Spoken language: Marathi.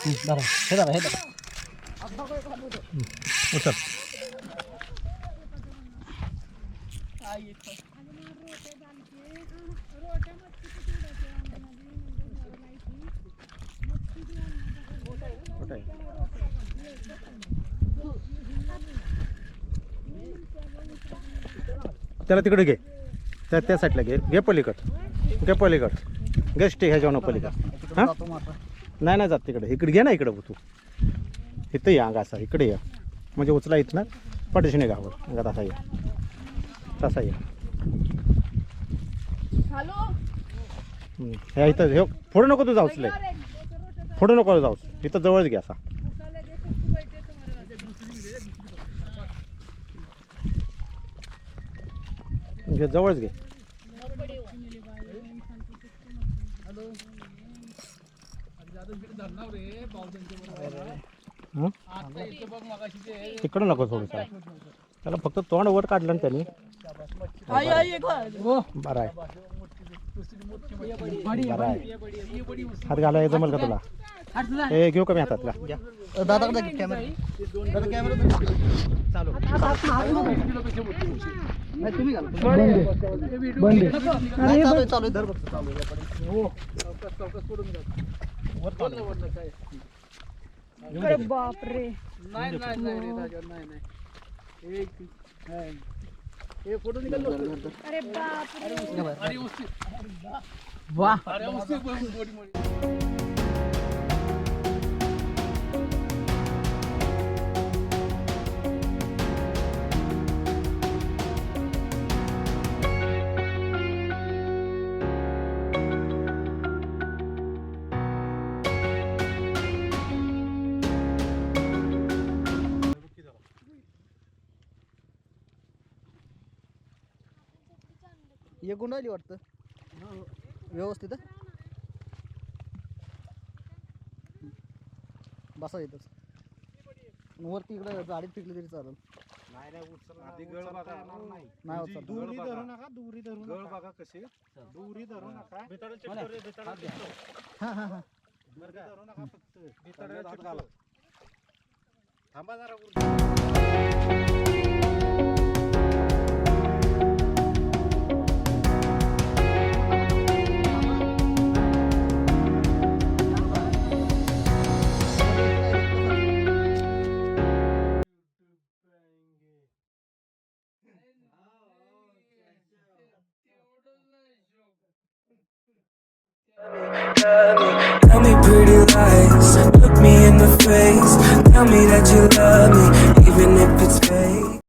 धरा हे धरा हे धरा उचल त्याला तिकडे घे त्या साईडला घे पलीकड घे स्टे ह्याच्या पलीकड हां नाही जात तिकडे इकडे घे ना इकडं तू इथं या अंगा असा इकडे या म्हणजे उचला येत ना पटशीने गावर अंगा तसा या ह्या इथं हे पुढं नको तू जाऊच लय पुढं नको जाऊस इथं जवळच घे असा घे जवळच घे तिकडं नको थोडं त्याला फक्त तोंड वर काढलं ना त्यांनी बरं आहे हात घालाय जमल का तुला हे घेऊ कमी हातात का दादा कॅमेरा चालू तुम्ही अरे बापरे नाही हे फोटो निकाल अरे बापरे वाह ये गुंडाळली वाटतं व्यवस्थित बसा येतच वरती इकडे गाडीत फिकली तरी चालेल नाही दुरी धरू नका दुरी धरू गळ बघा कशी दुरी धरू नका हा हा हा धरू नका फक्त थांबा जरा Tell me pretty lies, look me in the face. Tell me that you love me, even if it's fake.